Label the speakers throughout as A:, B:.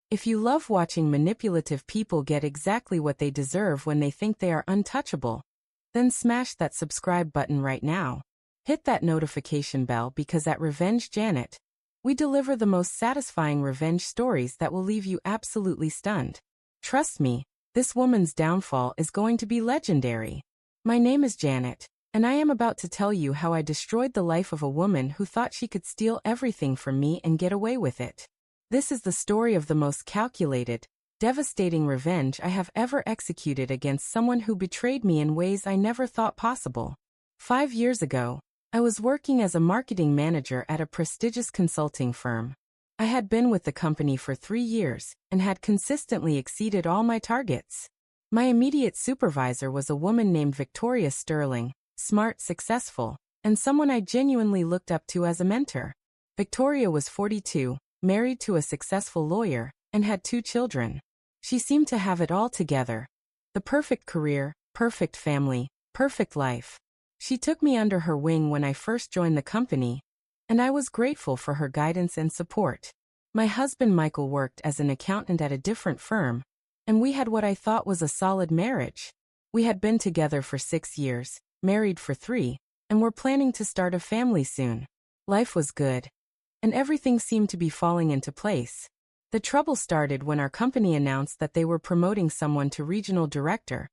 A: If you love watching manipulative people get exactly what they deserve when they think they are untouchable, then smash that subscribe button right now. Hit that notification bell because at Revenge Janet, we deliver the most satisfying revenge stories that will leave you absolutely stunned. Trust me, this woman's downfall is going to be legendary. My name is Janet, and I am about to tell you how I destroyed the life of a woman who thought she could steal everything from me and get away with it. This is the story of the most calculated, devastating revenge I have ever executed against someone who betrayed me in ways I never thought possible. 5 years ago, I was working as a marketing manager at a prestigious consulting firm. I had been with the company for 3 years and had consistently exceeded all my targets. My immediate supervisor was a woman named Victoria Sterling, smart, successful, and someone I genuinely looked up to as a mentor. Victoria was 42, married to a successful lawyer, and had 2 children. She seemed to have it all together. The perfect career, perfect family, perfect life. She took me under her wing when I first joined the company, and I was grateful for her guidance and support. My husband Michael worked as an accountant at a different firm, and we had what I thought was a solid marriage. We had been together for 6 years, married for 3, and were planning to start a family soon. Life was good, and everything seemed to be falling into place. The trouble started when our company announced that they were promoting someone to regional director,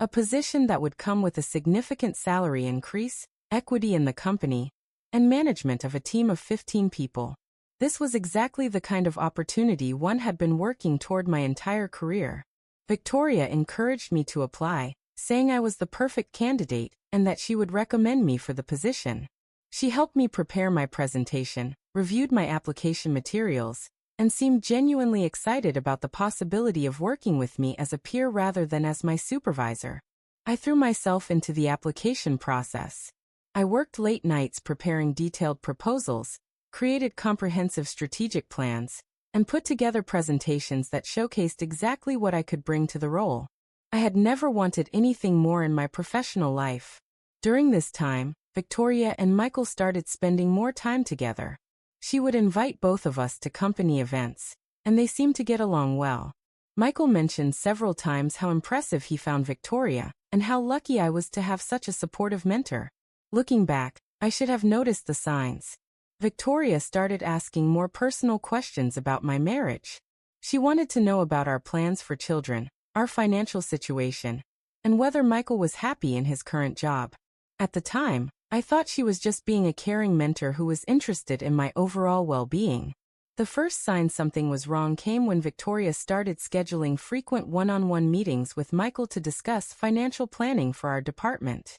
A: a position that would come with a significant salary increase, equity in the company, and management of a team of 15 people. This was exactly the kind of opportunity one had been working toward my entire career. Victoria encouraged me to apply, saying I was the perfect candidate and that she would recommend me for the position. She helped me prepare my presentation, reviewed my application materials, and seemed genuinely excited about the possibility of working with me as a peer rather than as my supervisor. I threw myself into the application process. I worked late nights preparing detailed proposals, created comprehensive strategic plans, and put together presentations that showcased exactly what I could bring to the role. I had never wanted anything more in my professional life. During this time, Victoria and Michael started spending more time together. She would invite both of us to company events, and they seemed to get along well. Michael mentioned several times how impressive he found Victoria, and how lucky I was to have such a supportive mentor. Looking back, I should have noticed the signs. Victoria started asking more personal questions about my marriage. She wanted to know about our plans for children, our financial situation, and whether Michael was happy in his current job. At the time, I thought she was just being a caring mentor who was interested in my overall well-being. The first sign something was wrong came when Victoria started scheduling frequent one-on-one meetings with Michael to discuss financial planning for our department.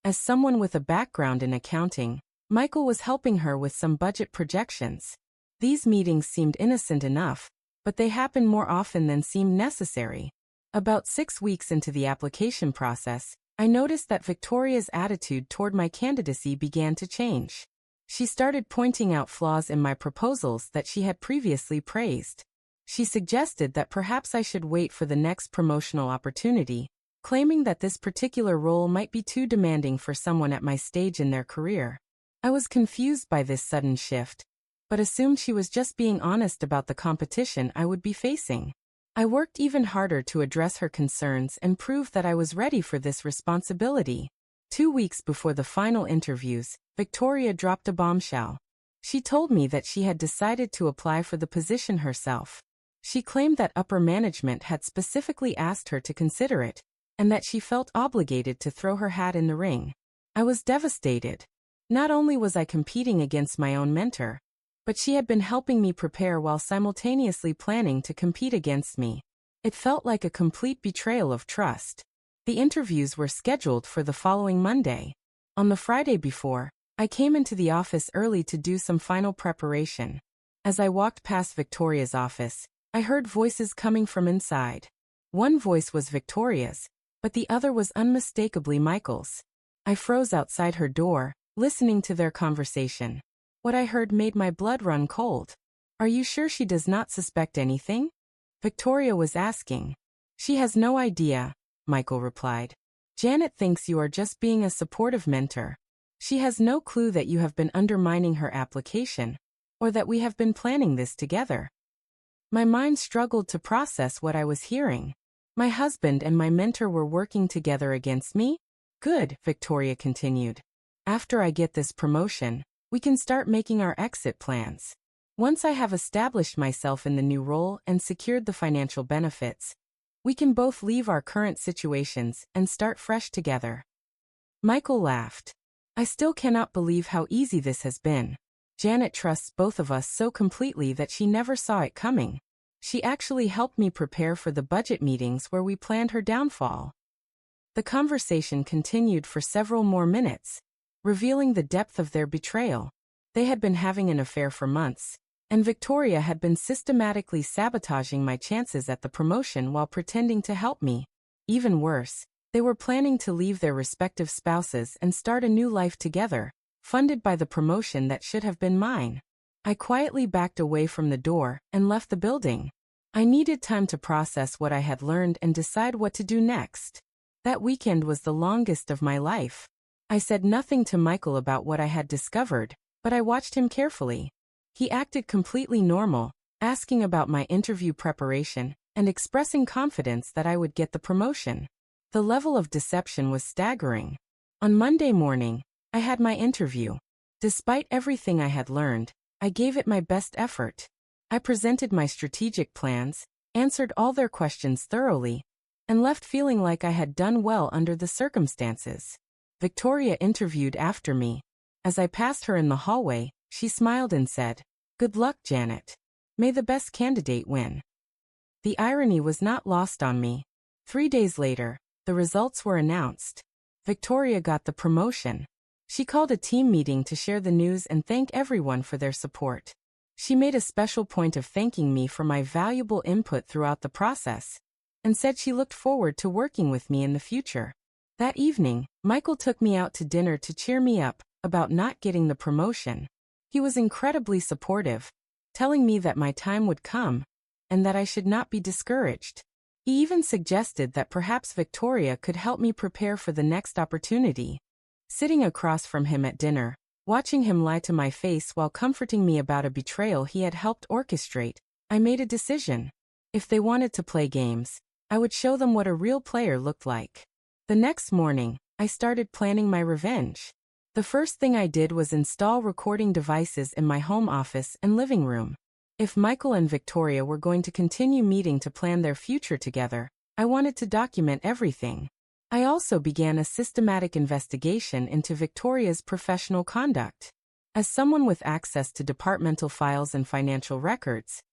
A: As someone with a background in accounting, Michael was helping her with some budget projections. These meetings seemed innocent enough, but they happened more often than seemed necessary. About 6 weeks into the application process, I noticed that Victoria's attitude toward my candidacy began to change. She started pointing out flaws in my proposals that she had previously praised. She suggested that perhaps I should wait for the next promotional opportunity, claiming that this particular role might be too demanding for someone at my stage in their career. I was confused by this sudden shift, but assumed she was just being honest about the competition I would be facing. I worked even harder to address her concerns and prove that I was ready for this responsibility. 2 weeks before the final interviews, Victoria dropped a bombshell. She told me that she had decided to apply for the position herself. She claimed that upper management had specifically asked her to consider it, and that she felt obligated to throw her hat in the ring. I was devastated. Not only was I competing against my own mentor, but she had been helping me prepare while simultaneously planning to compete against me. It felt like a complete betrayal of trust. The interviews were scheduled for the following Monday. On the Friday before, I came into the office early to do some final preparation. As I walked past Victoria's office, I heard voices coming from inside. One voice was Victoria's, but the other was unmistakably Michael's. I froze outside her door, listening to their conversation. What I heard made my blood run cold. "Are you sure she does not suspect anything?" Victoria was asking. "She has no idea," Michael replied. "Janet thinks you are just being a supportive mentor. She has no clue that you have been undermining her application, or that we have been planning this together." My mind struggled to process what I was hearing. My husband and my mentor were working together against me? Good, Victoria continued. After I get this promotion, we can start making our exit plans. Once I have established myself in the new role and secured the financial benefits, we can both leave our current situations and start fresh together. Michael laughed. I still cannot believe how easy this has been. Janet trusts both of us so completely that she never saw it coming. She actually helped me prepare for the budget meetings where we planned her downfall. The conversation continued for several more minutes, revealing the depth of their betrayal. They had been having an affair for months, and Victoria had been systematically sabotaging my chances at the promotion while pretending to help me. Even worse, they were planning to leave their respective spouses and start a new life together, funded by the promotion that should have been mine. I quietly backed away from the door and left the building. I needed time to process what I had learned and decide what to do next. That weekend was the longest of my life. I said nothing to Michael about what I had discovered, but I watched him carefully. He acted completely normal, asking about my interview preparation and expressing confidence that I would get the promotion. The level of deception was staggering. On Monday morning, I had my interview. Despite everything I had learned, I gave it my best effort. I presented my strategic plans, answered all their questions thoroughly, and left feeling like I had done well under the circumstances. Victoria interviewed after me. As I passed her in the hallway, she smiled and said, "Good luck, Janet. May the best candidate win." The irony was not lost on me. 3 days later, the results were announced. Victoria got the promotion. She called a team meeting to share the news and thank everyone for their support. She made a special point of thanking me for my valuable input throughout the process, and said she looked forward to working with me in the future. That evening, Michael took me out to dinner to cheer me up about not getting the promotion. He was incredibly supportive, telling me that my time would come, and that I should not be discouraged. He even suggested that perhaps Victoria could help me prepare for the next opportunity. Sitting across from him at dinner, watching him lie to my face while comforting me about a betrayal he had helped orchestrate, I made a decision. If they wanted to play games, I would show them what a real player looked like. The next morning, I started planning my revenge. The first thing I did was install recording devices in my home office and living room. If Michael and Victoria were going to continue meeting to plan their future together, I wanted to document everything. I also began a systematic investigation into Victoria's professional conduct. As someone with access to departmental files and financial records,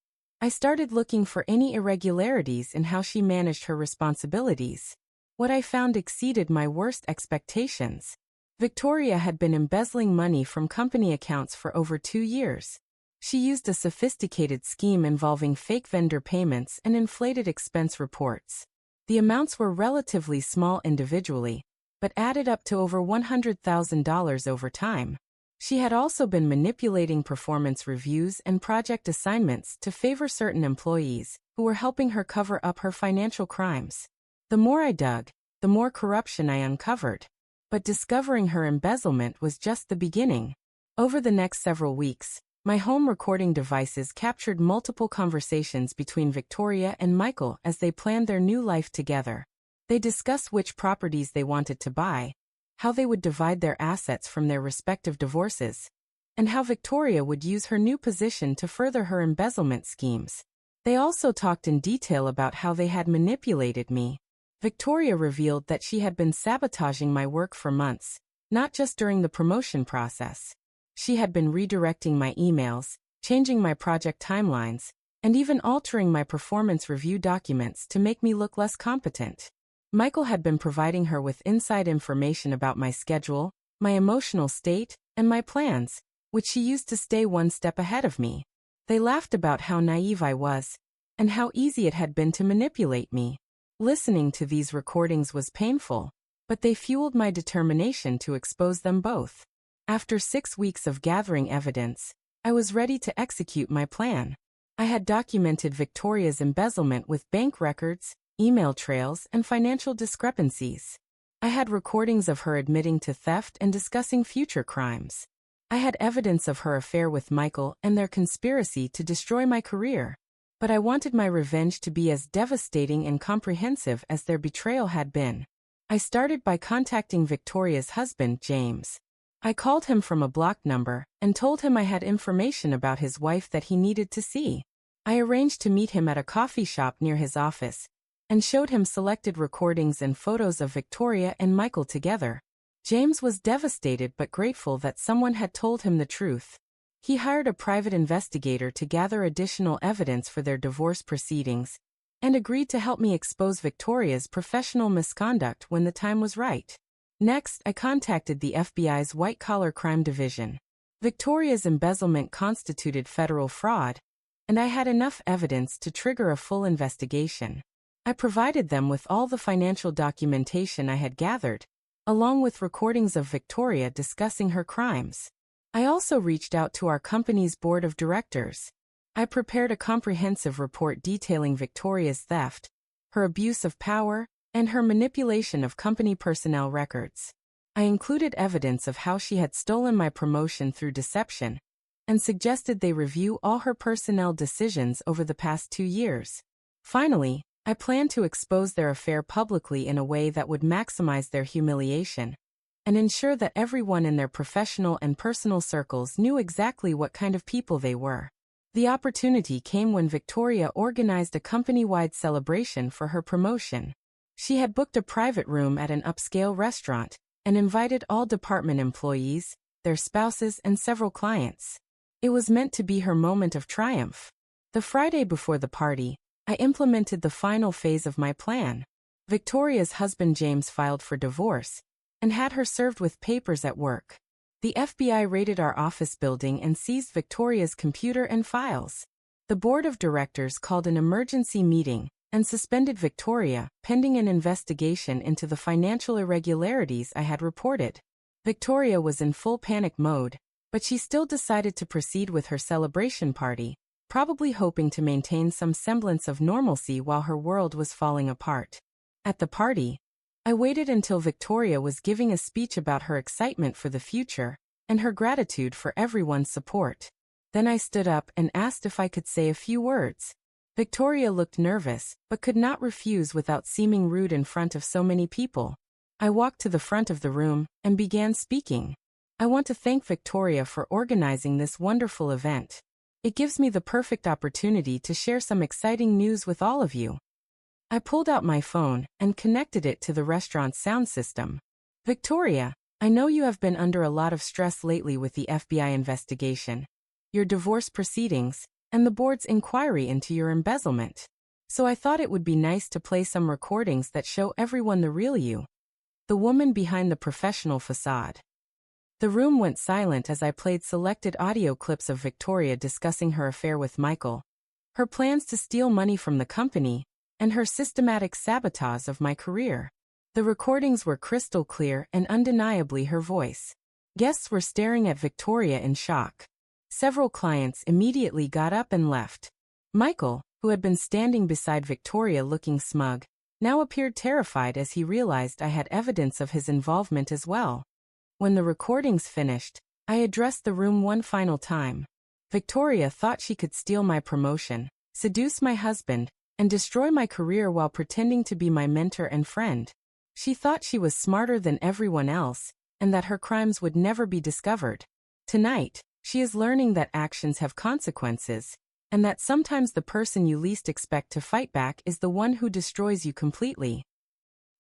A: I started looking for any irregularities in how she managed her responsibilities. What I found exceeded my worst expectations. Victoria had been embezzling money from company accounts for over 2 years. She used a sophisticated scheme involving fake vendor payments and inflated expense reports. The amounts were relatively small individually, but added up to over $100,000 over time. She had also been manipulating performance reviews and project assignments to favor certain employees who were helping her cover up her financial crimes. The more I dug, the more corruption I uncovered. But discovering her embezzlement was just the beginning. Over the next several weeks, my home recording devices captured multiple conversations between Victoria and Michael as they planned their new life together. They discussed which properties they wanted to buy, how they would divide their assets from their respective divorces, and how Victoria would use her new position to further her embezzlement schemes. They also talked in detail about how they had manipulated me. Victoria revealed that she had been sabotaging my work for months, not just during the promotion process. She had been redirecting my emails, changing my project timelines, and even altering my performance review documents to make me look less competent. Michael had been providing her with inside information about my schedule, my emotional state, and my plans, which she used to stay one step ahead of me. They laughed about how naive I was, and how easy it had been to manipulate me. Listening to these recordings was painful, but they fueled my determination to expose them both. After 6 weeks of gathering evidence, I was ready to execute my plan. I had documented Victoria's embezzlement with bank records, email trails, and financial discrepancies. I had recordings of her admitting to theft and discussing future crimes. I had evidence of her affair with Michael and their conspiracy to destroy my career. But I wanted my revenge to be as devastating and comprehensive as their betrayal had been. I started by contacting Victoria's husband, James. I called him from a blocked number and told him I had information about his wife that he needed to see. I arranged to meet him at a coffee shop near his office and showed him selected recordings and photos of Victoria and Michael together. James was devastated but grateful that someone had told him the truth. He hired a private investigator to gather additional evidence for their divorce proceedings and agreed to help me expose Victoria's professional misconduct when the time was right. Next, I contacted the FBI's white-collar crime division. Victoria's embezzlement constituted federal fraud, and I had enough evidence to trigger a full investigation. I provided them with all the financial documentation I had gathered, along with recordings of Victoria discussing her crimes. I also reached out to our company's board of directors. I prepared a comprehensive report detailing Victoria's theft, her abuse of power, and her manipulation of company personnel records. I included evidence of how she had stolen my promotion through deception, and suggested they review all her personnel decisions over the past 2 years. Finally, I planned to expose their affair publicly in a way that would maximize their humiliation and ensure that everyone in their professional and personal circles knew exactly what kind of people they were. The opportunity came when Victoria organized a company-wide celebration for her promotion. She had booked a private room at an upscale restaurant and invited all department employees, their spouses, and several clients. It was meant to be her moment of triumph. The Friday before the party, I implemented the final phase of my plan. Victoria's husband James filed for divorce and had her served with papers at work. The FBI raided our office building and seized Victoria's computer and files. The board of directors called an emergency meeting and suspended Victoria, pending an investigation into the financial irregularities I had reported. Victoria was in full panic mode, but she still decided to proceed with her celebration party, probably hoping to maintain some semblance of normalcy while her world was falling apart. At the party, I waited until Victoria was giving a speech about her excitement for the future and her gratitude for everyone's support. Then I stood up and asked if I could say a few words. Victoria looked nervous, but could not refuse without seeming rude in front of so many people. I walked to the front of the room and began speaking. I want to thank Victoria for organizing this wonderful event. It gives me the perfect opportunity to share some exciting news with all of you. I pulled out my phone and connected it to the restaurant's sound system. Victoria, I know you have been under a lot of stress lately with the FBI investigation, your divorce proceedings, and the board's inquiry into your embezzlement. So I thought it would be nice to play some recordings that show everyone the real you, the woman behind the professional facade. The room went silent as I played selected audio clips of Victoria discussing her affair with Michael, her plans to steal money from the company, and her systematic sabotage of my career. The recordings were crystal clear and undeniably her voice. Guests were staring at Victoria in shock. Several clients immediately got up and left. Michael, who had been standing beside Victoria looking smug, now appeared terrified as he realized I had evidence of his involvement as well. When the recordings finished, I addressed the room one final time. Victoria thought she could steal my promotion, seduce my husband, and destroy my career while pretending to be my mentor and friend. She thought she was smarter than everyone else, and that her crimes would never be discovered. Tonight, she is learning that actions have consequences, and that sometimes the person you least expect to fight back is the one who destroys you completely.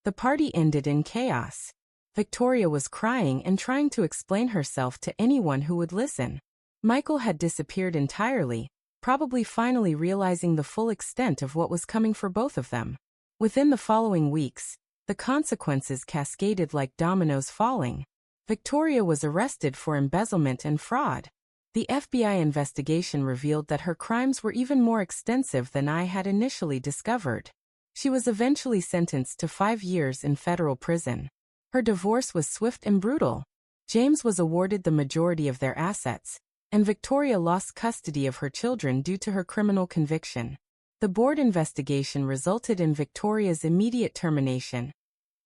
A: The party ended in chaos. Victoria was crying and trying to explain herself to anyone who would listen. Michael had disappeared entirely, probably finally realizing the full extent of what was coming for both of them. Within the following weeks, the consequences cascaded like dominoes falling. Victoria was arrested for embezzlement and fraud. The FBI investigation revealed that her crimes were even more extensive than I had initially discovered. She was eventually sentenced to 5 years in federal prison. Her divorce was swift and brutal. James was awarded the majority of their assets, and Victoria lost custody of her children due to her criminal conviction. The board investigation resulted in Victoria's immediate termination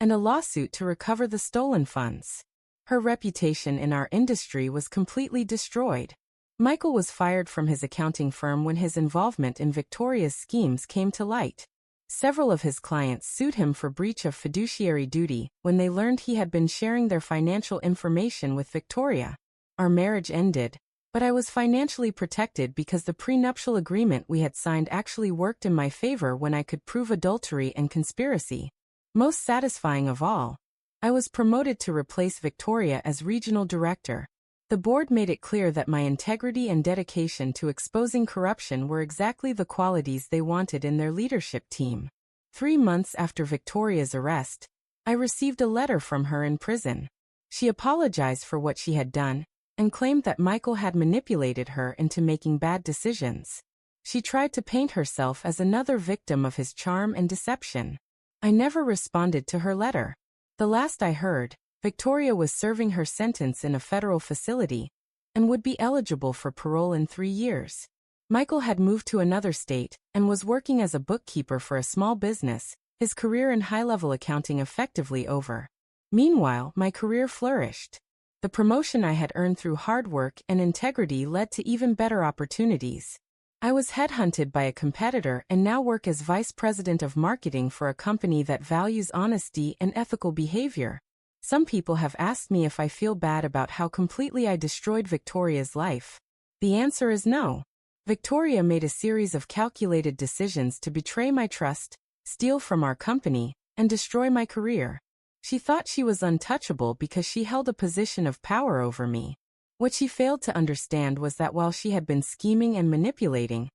A: and a lawsuit to recover the stolen funds. Her reputation in our industry was completely destroyed. Michael was fired from his accounting firm when his involvement in Victoria's schemes came to light. Several of his clients sued him for breach of fiduciary duty when they learned he had been sharing their financial information with Victoria. Our marriage ended, but I was financially protected because the prenuptial agreement we had signed actually worked in my favor when I could prove adultery and conspiracy. Most satisfying of all, I was promoted to replace Victoria as regional director. The board made it clear that my integrity and dedication to exposing corruption were exactly the qualities they wanted in their leadership team. 3 months after Victoria's arrest, I received a letter from her in prison. She apologized for what she had done and claimed that Michael had manipulated her into making bad decisions. She tried to paint herself as another victim of his charm and deception. I never responded to her letter. The last I heard, Victoria was serving her sentence in a federal facility and would be eligible for parole in 3 years. Michael had moved to another state and was working as a bookkeeper for a small business, his career in high-level accounting effectively over. Meanwhile, my career flourished. The promotion I had earned through hard work and integrity led to even better opportunities. I was headhunted by a competitor and now work as vice president of marketing for a company that values honesty and ethical behavior. Some people have asked me if I feel bad about how completely I destroyed Victoria's life. The answer is no. Victoria made a series of calculated decisions to betray my trust, steal from our company, and destroy my career. She thought she was untouchable because she held a position of power over me. What she failed to understand was that while she had been scheming and manipulating,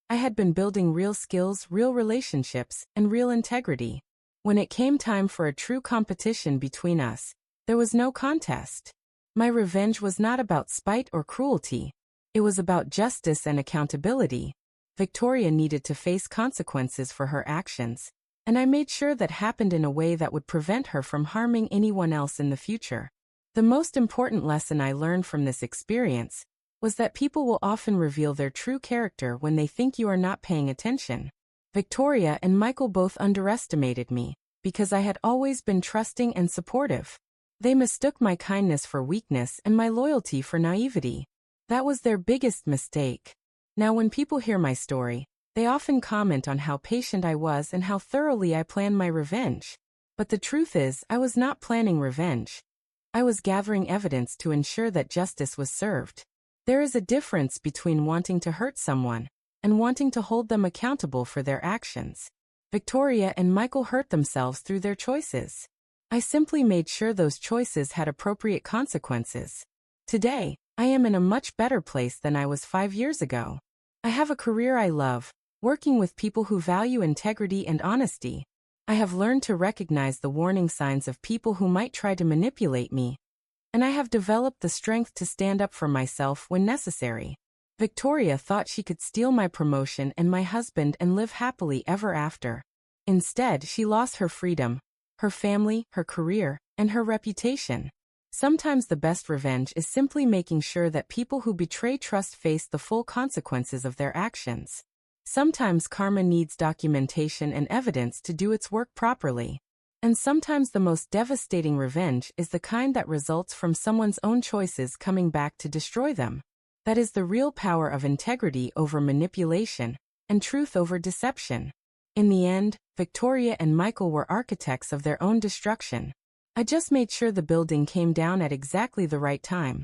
A: I had been building real skills, real relationships, and real integrity. When it came time for a true competition between us, there was no contest. My revenge was not about spite or cruelty. It was about justice and accountability. Victoria needed to face consequences for her actions, and I made sure that happened in a way that would prevent her from harming anyone else in the future. The most important lesson I learned from this experience was that people will often reveal their true character when they think you are not paying attention. Victoria and Michael both underestimated me because I had always been trusting and supportive. They mistook my kindness for weakness and my loyalty for naivety. That was their biggest mistake. Now when people hear my story, they often comment on how patient I was and how thoroughly I planned my revenge. But the truth is, I was not planning revenge. I was gathering evidence to ensure that justice was served. There is a difference between wanting to hurt someone and wanting to hold them accountable for their actions. Victoria and Michael hurt themselves through their choices. I simply made sure those choices had appropriate consequences. Today, I am in a much better place than I was 5 years ago. I have a career I love, working with people who value integrity and honesty. I have learned to recognize the warning signs of people who might try to manipulate me, and I have developed the strength to stand up for myself when necessary. Victoria thought she could steal my promotion and my husband and live happily ever after. Instead, she lost her freedom, her family, her career, and her reputation. Sometimes the best revenge is simply making sure that people who betray trust face the full consequences of their actions. Sometimes karma needs documentation and evidence to do its work properly. And sometimes the most devastating revenge is the kind that results from someone's own choices coming back to destroy them. That is the real power of integrity over manipulation, and truth over deception. In the end, Victoria and Michael were architects of their own destruction. I just made sure the building came down at exactly the right time.